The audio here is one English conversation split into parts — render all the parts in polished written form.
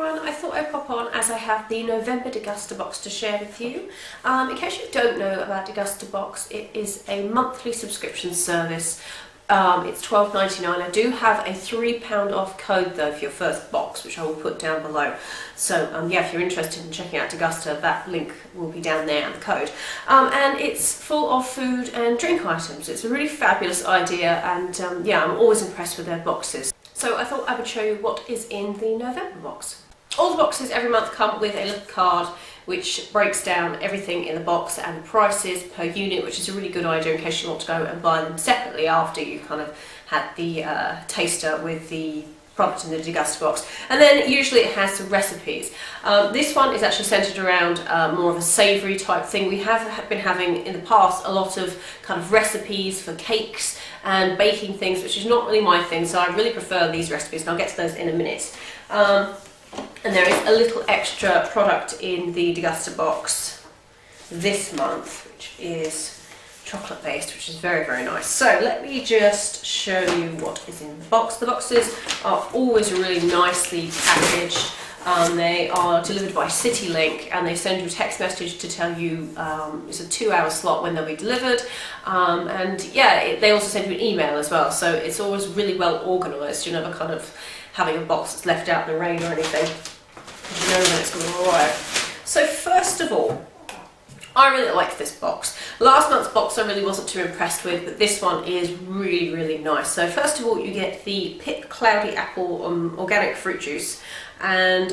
everyone, I thought I'd pop on as I have the November Degusta Box to share with you. In case you don't know about Degusta Box, it is a monthly subscription service. It's $12.99. I do have a £3 off code though for your first box, which I will put down below. So yeah, if you're interested in checking out Degusta, that link will be down there and the code. And it's full of food and drink items. It's a really fabulous idea, and yeah, I'm always impressed with their boxes. So I thought I would show you what is in the November box. All the boxes every month come with a little card which breaks down everything in the box and the prices per unit, which is a really good idea in case you want to go and buy them separately after you kind of had the taster with the product in the Degusta box. And then usually it has some recipes. This one is actually centered around more of a savoury type thing. We have been having in the past a lot of kind of recipes for cakes and baking things, which is not really my thing, so I really prefer these recipes, and I'll get to those in a minute. And there is a little extra product in the Degusta box this month, which is chocolate based, which is very, very nice. So let me just show you what is in the box. The boxes are always really nicely packaged. They are delivered by CityLink, and they send you a text message to tell you it's a 2-hour slot when they'll be delivered. And yeah, they also send you an email as well, so it's always really well organised. You're never kind of having a box that's left out in the rain or anything. You know when it's going to arrive. So first of all, I really like this box. Last month's box I really wasn't too impressed with, but this one is really, really nice. So first of all, you get the Pick Cloudy Apple organic fruit juice, and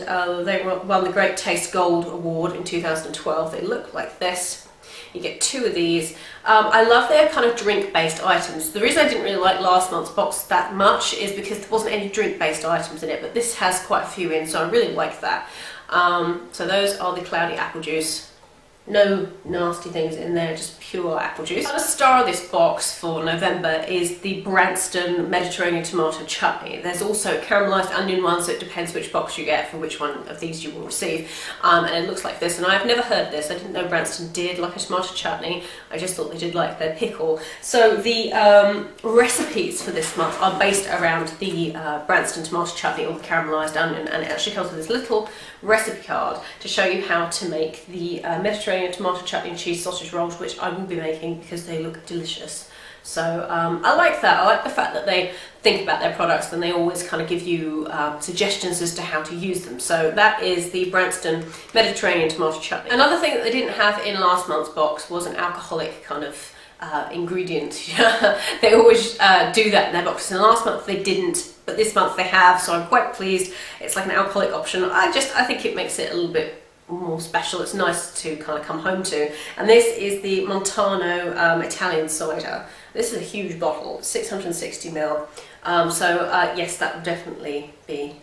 they won the Great Taste Gold Award in 2012. They look like this. You get 2 of these. I love their kind of drink-based items. The reason I didn't really like last month's box that much is because there wasn't any drink-based items in it, but this has quite a few in, so I really like that. So those are the cloudy apple juice. No nasty things in there, just pure apple juice. The star of this box for November is the Branston Mediterranean tomato chutney. There's also caramelised onion one, so it depends which box you get for which one of these you will receive. And it looks like this, and I've never heard this. I didn't know Branston did like a tomato chutney. I just thought they did like their pickle. So the recipes for this month are based around the Branston tomato chutney or the caramelised onion, and it actually comes with this little recipe card to show you how to make the Mediterranean tomato chutney and cheese sausage rolls, which I will be making because they look delicious. So I like that. I like the fact that they think about their products and they always kind of give you suggestions as to how to use them. So that is the Branston Mediterranean tomato chutney. Another thing that they didn't have in last month's box was an alcoholic kind of ingredient. They always do that in their boxes, and last month they didn't, but this month they have, so I'm quite pleased. It's like an alcoholic option. I think it makes it a little bit more special. It's nice to kind of come home to. And this is the Montano Italian cider. This is a huge bottle, 660 ml. Yes, that will definitely be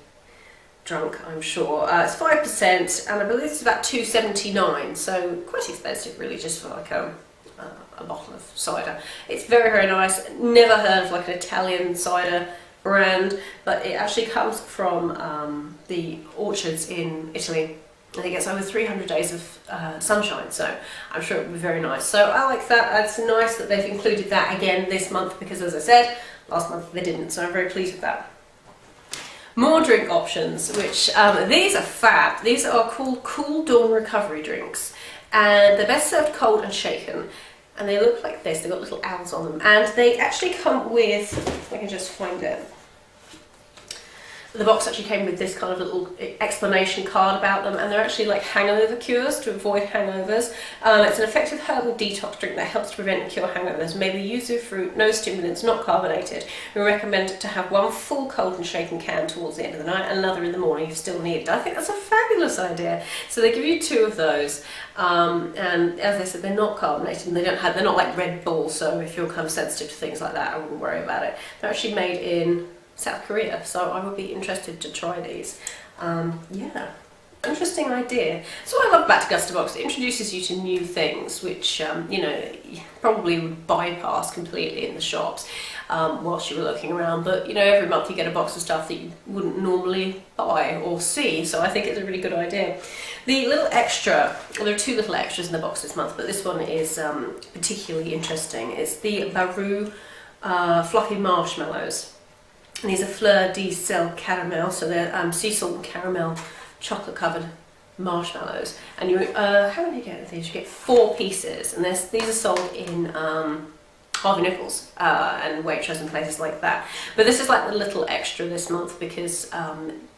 drunk, I'm sure. It's 5%, and I believe it's about $2.79, so quite expensive really, just for like a bottle of cider. It's very, very nice. Never heard of like an Italian cider brand, but it actually comes from the orchards in Italy. I think it's over 300 days of sunshine, so I'm sure it will be very nice. So I like that. It's nice that they've included that again this month, because as I said, last month they didn't, so I'm very pleased with that. More drink options, which these are fab. These are called Cool Dawn Recovery drinks, and they're best served cold and shaken. And they look like this. They've got little owls on them, and they actually come with, if I can just find it, the box actually came with this kind of little explanation card about them, and they're actually like hangover cures to avoid hangovers. It's an effective herbal detox drink that helps to prevent and cure hangovers. Made with yuzu fruit, no stimulants, not carbonated. We recommend to have one full cold and shaken can towards the end of the night, and another in the morning if still needed. I think that's a fabulous idea. So they give you 2 of those, and as I said, they're not carbonated, and they're not like Red Bull. So if you're kind of sensitive to things like that, I wouldn't worry about it. They're actually made in South Korea, so I would be interested to try these. Yeah, interesting idea. So what I love about Degusta Box, it introduces you to new things which you know, you probably would bypass completely in the shops whilst you were looking around, but you know, every month you get a box of stuff that you wouldn't normally buy or see, so I think it's a really good idea. The little extra, well, there are 2 little extras in the box this month, but this one is particularly interesting. It's the Baru fluffy marshmallows. And these are fleur de sel caramel, so they're sea salt and caramel chocolate covered marshmallows. And you, how many you get of these? You get 4 pieces, and these are sold in Harvey Nichols and Waitrose and places like that. But this is like the little extra this month because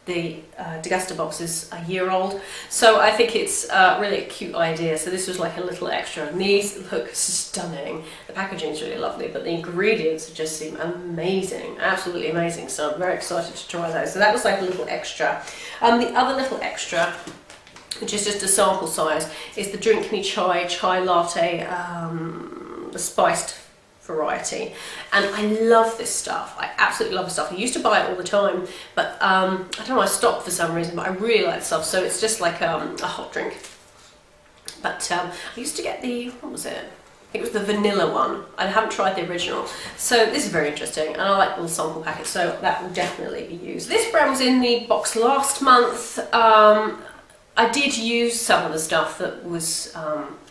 the Degusta box is a year old, so I think it's really a cute idea. So this was like a little extra, and these look stunning. The packaging is really lovely, but the ingredients just seem amazing, absolutely amazing. So I'm very excited to try those. So that was like a little extra. The other little extra, which is just a sample size, is the Drink Me Chai Latte, the spiced variety, and I love this stuff. I absolutely love this stuff. I used to buy it all the time, but I don't know, I stopped for some reason, but I really like the stuff. So it's just like a hot drink. But I used to get the, what was it? I think it was the vanilla one. I haven't tried the original. So this is very interesting, and I like the little sample packet, so that will definitely be used. This brand was in the box last month. I did use some of the stuff that was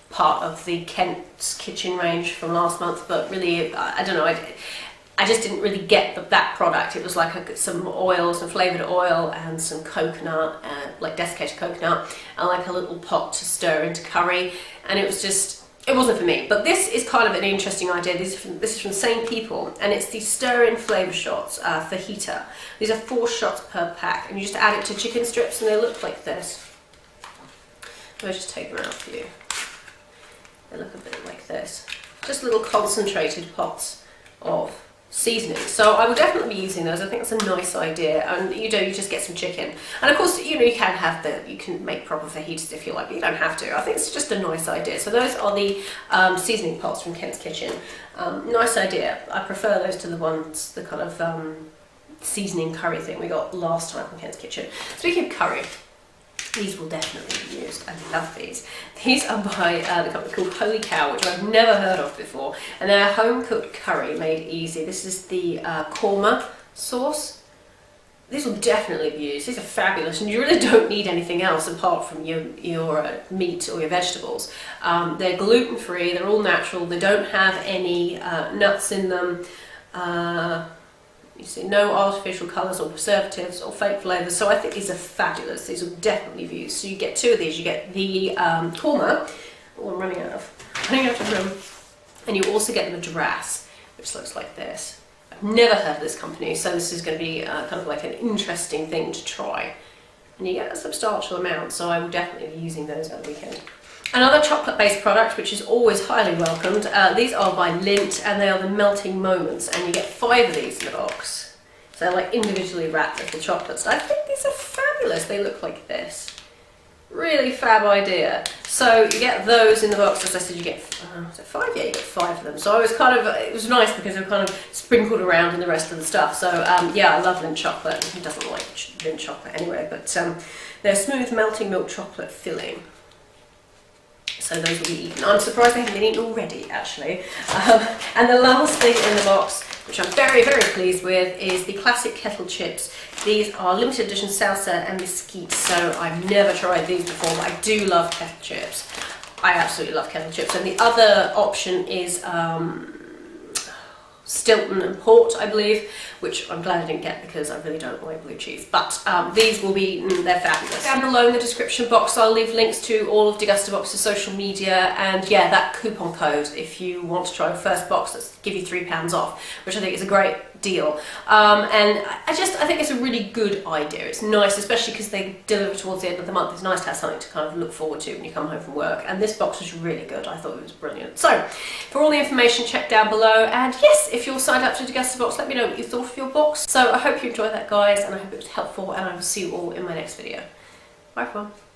part of the Kent's Kitchen range from last month, but really, I don't know, I just didn't really get that product. It was like some oil, some flavoured oil, and some coconut, like desiccated coconut, and like a little pot to stir into curry, and it was just, it wasn't for me. But this is kind of an interesting idea. This is from the same people, and it's the stir-in flavour shots, fajita. These are 4 shots per pack, and you just add it to chicken strips, and they look like this. I'll just take them out for you. They look a bit like this. Just little concentrated pots of seasoning. So I will definitely be using those. I think it's a nice idea. And you just get some chicken. And of course, you can make proper fajitas if you like, but you don't have to. I think it's just a nice idea. So those are the seasoning pots from Kent's Kitchen. Nice idea. I prefer those to the ones, the kind of seasoning curry thing we got last time from Kent's Kitchen. Speaking of curry, these will definitely be used. I love these. These are by the company called Holy Cow, which I've never heard of before, and they're home-cooked curry made easy. This is the korma sauce. These will definitely be used. These are fabulous, and you really don't need anything else apart from your meat or your vegetables. They're gluten-free, they're all natural, they don't have any nuts in them. You see, no artificial colours or preservatives or fake flavours, so I think these are fabulous. These will definitely be used. So you get 2 of these. You get the korma, oh, I'm running out of room, and you also get the madras, which looks like this. I've never heard of this company, so this is going to be kind of like an interesting thing to try. And you get a substantial amount, so I will definitely be using those at the weekend. Another chocolate-based product, which is always highly welcomed, these are by Lindt, and they are the Melting Moments, and you get 5 of these in the box. So they're like individually wrapped little chocolates. I think these are fabulous. They look like this. Really fab idea. So you get those in the box. As I said, you get 5. Yeah, you get 5 of them. So I was kind of, it was nice because they're kind of sprinkled around in the rest of the stuff. So yeah, I love Lindt chocolate. Who doesn't like Lindt chocolate anyway? But they're smooth melting milk chocolate filling. So those will be eaten. I'm surprised they haven't been eaten already, actually. And the last thing in the box, which I'm very, very pleased with, is the classic kettle chips. These are limited edition salsa and mesquite, so I've never tried these before, but I do love kettle chips. I absolutely love kettle chips. And the other option is Stilton and Port, I believe, which I'm glad I didn't get because I really don't like blue cheese. But these will be, they're fabulous. Down below in the description box I'll leave links to all of Degusta Box's social media, and yeah, that coupon code if you want to try the first box, that's give you £3 off, which I think is a great deal. And I think it's a really good idea. It's nice, especially because they deliver towards the end of the month. It's nice to have something to kind of look forward to when you come home from work, and this box was really good. I thought it was brilliant. So for all the information, check down below, and yes, if you're signed up to Degusta Box, let me know what you thought of your box. So I hope you enjoyed that, guys, and I hope it was helpful, and I will see you all in my next video. Bye everyone.